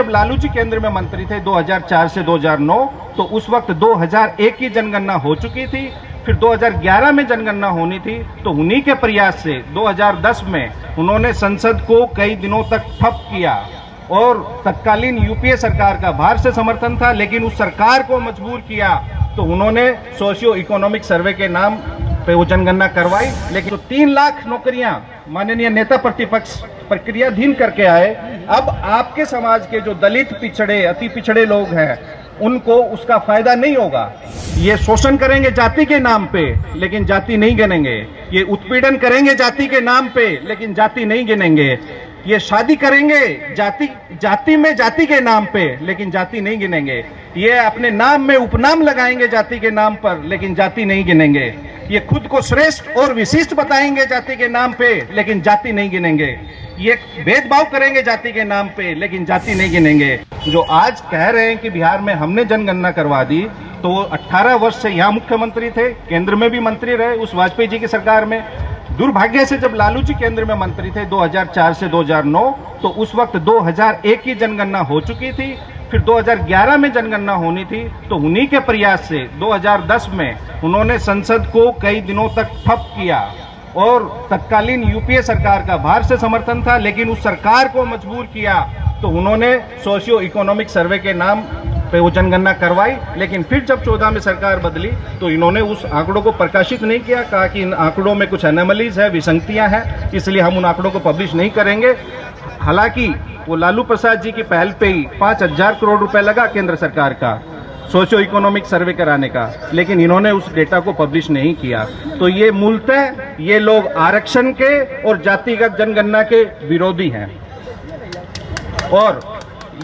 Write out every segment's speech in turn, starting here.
जब लालू जी केंद्र में मंत्री थे 2004 से 2009, तो उस वक्त 2001 की जनगणना हो चुकी थी। फिर 2011 में जनगणना होनी थी, तो उन्हीं के प्रयास से 2010 में उन्होंने संसद को कई दिनों तक ठप किया और तत्कालीन यूपीए सरकार का बाहर से समर्थन था, लेकिन उस सरकार को मजबूर किया तो उन्होंने सोशियो इकोनॉमिक सर्वे के नाम पे वो जनगणना करवाई। लेकिन तो 3 लाख नौकरियां माननीय नेता प्रतिपक्ष प्रक्रियाधीन करके आए। अब आपके समाज के जो दलित, पिछड़े, अति पिछड़े लोग हैं, उनको उसका फायदा नहीं होगा। ये शोषण करेंगे जाति के नाम पे, लेकिन जाति नहीं गिनेंगे। ये उत्पीड़न करेंगे जाति के नाम पे, लेकिन जाति नहीं गिनेंगे। ये शादी करेंगे जाति में जाति के नाम पे, लेकिन जाति नहीं गिनेंगे। ये अपने नाम में उपनाम लगाएंगे जाति के नाम पर, लेकिन जाति नहीं गिनेंगे। ये खुद को श्रेष्ठ और विशिष्ट बताएंगे जाति के नाम पे, लेकिन जाति नहीं गिनेंगे। ये भेदभाव करेंगे जाति के नाम पे, लेकिन जाति नहीं गिनेंगे। जो आज कह रहे हैं कि बिहार में हमने जनगणना करवा दी, तो वो 18 वर्ष से यहाँ मुख्यमंत्री थे, केंद्र में भी मंत्री रहे उस वाजपेयी जी की सरकार में। दुर्भाग्य से जब लालू जी केंद्र में मंत्री थे 2004 से 2009, तो उस वक्त 2001 की जनगणना हो चुकी थी। फिर 2011 में जनगणना होनी थी, तो उन्हीं के प्रयास से 2010 में उन्होंने संसद को कई दिनों तक ठप किया और तत्कालीन यूपीए सरकार का बाहर से समर्थन था, लेकिन उस सरकार को मजबूर किया तो उन्होंने सोशियो इकोनॉमिक सर्वे के नाम पे वो जनगणना करवाई। लेकिन फिर जब 14 में सरकार बदली तो इन्होंने उस आंकड़ों को प्रकाशित नहीं किया, कहा कि इन आंकड़ों में कुछ एनोमलीज है, विसंगतियां हैं, इसलिए हम उन आंकड़ों को पब्लिश नहीं करेंगे। हालांकि वो लालू प्रसाद जी की पहल पे ही 5,000 करोड़ रुपए लगा केंद्र सरकार का सोशियो इकोनॉमिक सर्वे कराने का, लेकिन इन्होंने उस डेटा को पब्लिश नहीं किया। तो ये मूलतः ये लोग आरक्षण के और जातिगत जनगणना के विरोधी हैं और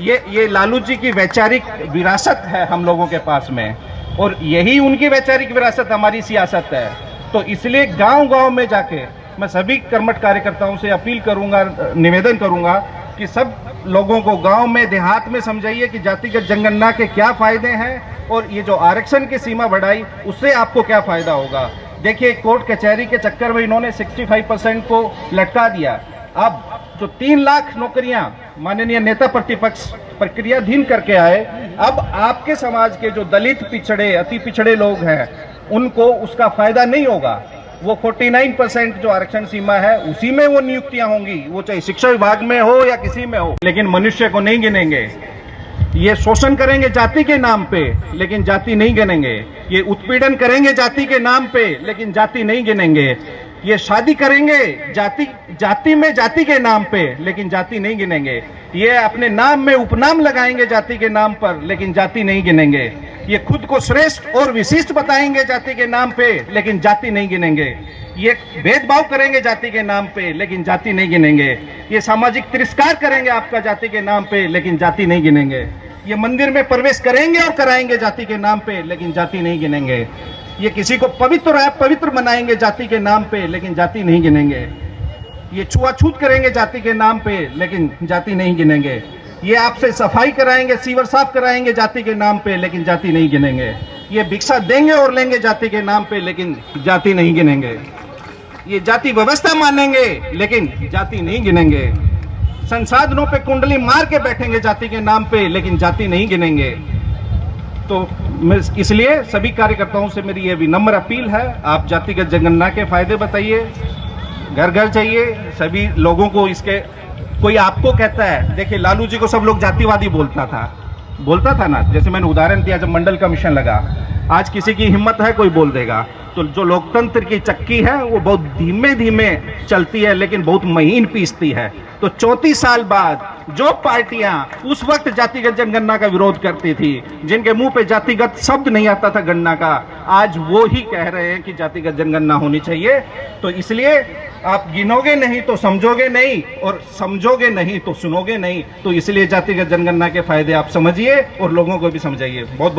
ये लालू जी की वैचारिक विरासत है हम लोगों के पास में, और यही उनकी वैचारिक विरासत हमारी सियासत है। तो इसलिए गांव-गांव में जाके मैं सभी कर्मठ कार्यकर्ताओं से अपील करूंगा, निवेदन करूंगा कि सब लोगों को गांव में, देहात में समझाइए कि जातिगत जनगणना के क्या फायदे हैं और ये जो आरक्षण की सीमा बढ़ाई उससे आपको क्या फायदा होगा। देखिए, कोर्ट कचहरी के चक्कर में इन्होंने 65% को लटका दिया। अब जो 3 लाख नौकरियां माननीय नेता प्रतिपक्ष प्रक्रियाधीन करके आए, अब आपके समाज के जो दलित, पिछड़े, अति पिछड़े लोग हैं, उनको उसका फायदा नहीं होगा। वो 49% जो आरक्षण सीमा है उसी में वो नियुक्तियां होंगी, वो चाहे शिक्षा विभाग में हो या किसी में हो, लेकिन मनुष्य को नहीं गिनेंगे। ये शोषण करेंगे जाति के नाम पे, लेकिन जाति नहीं गिनेंगे। ये उत्पीड़न करेंगे जाति के नाम पे, लेकिन जाति नहीं गिनेंगे। ये शादी करेंगे जाति में जाति के नाम पे, लेकिन जाति नहीं गिनेंगे। ये अपने नाम में उपनाम लगाएंगे जाति के नाम पर, लेकिन जाति नहीं गिनेंगे। ये खुद को श्रेष्ठ और विशिष्ट बताएंगे जाति के नाम पे, लेकिन जाति नहीं गिनेंगे। ये भेदभाव करेंगे जाति के नाम पे, लेकिन जाति नहीं गिनेंगे। ये सामाजिक तिरस्कार करेंगे आपका जाति के नाम पे, लेकिन जाति नहीं गिनेंगे। ये मंदिर में प्रवेश करेंगे और कराएंगे जाति के नाम पे, लेकिन जाति नहीं गिनेंगे। ये किसी को पवित्र बनाएंगे जाति के नाम पे, लेकिन जाति नहीं गिनेंगे। ये छुआछूत करेंगे जाति के नाम पे, लेकिन जाति नहीं गिनेंगे। ये आपसे सफाई कराएंगे, सीवर साफ कराएंगे जाति के नाम पे, लेकिन जाति नहीं गिनेंगे। ये भिक्षा देंगे और लेंगे जाति के नाम पे, लेकिन जाति नहीं गिनेंगे। ये जाति व्यवस्था मानेंगे, लेकिन जाति नहीं गिनेंगे। संसाधनों पे कुंडली मार के बैठेंगे जाति के नाम पे, लेकिन जाति नहीं गिनेंगे। तो इसलिए सभी कार्यकर्ताओं से मेरी यह विनम्र अपील है, आप जातिगत जनगणना के फायदे बताइए, घर घर जाइए, सभी लोगों को इसके। कोई आपको कहता है, देखिए लालू जी को सब लोग जातिवादी बोलता था ना, जैसे मैंने उदाहरण दिया जब मंडल कमीशन लगा। आज किसी की हिम्मत है कोई बोल देगा। तो जो लोकतंत्र की चक्की है वो बहुत धीमे धीमे चलती है, लेकिन बहुत महीन पीसती है। तो 34 साल बाद जो पार्टियां उस वक्त जातिगत जनगणना का विरोध करती थी, जिनके मुंह पे जातिगत शब्द नहीं आता था गणना का, आज वो ही कह रहे हैं कि जातिगत जनगणना होनी चाहिए। तो इसलिए आप गिनोगे नहीं तो समझोगे नहीं, और समझोगे नहीं तो सुनोगे नहीं। तो इसलिए जातिगत जनगणना के फायदे आप समझिए और लोगों को भी समझाइए। बहुत बहुत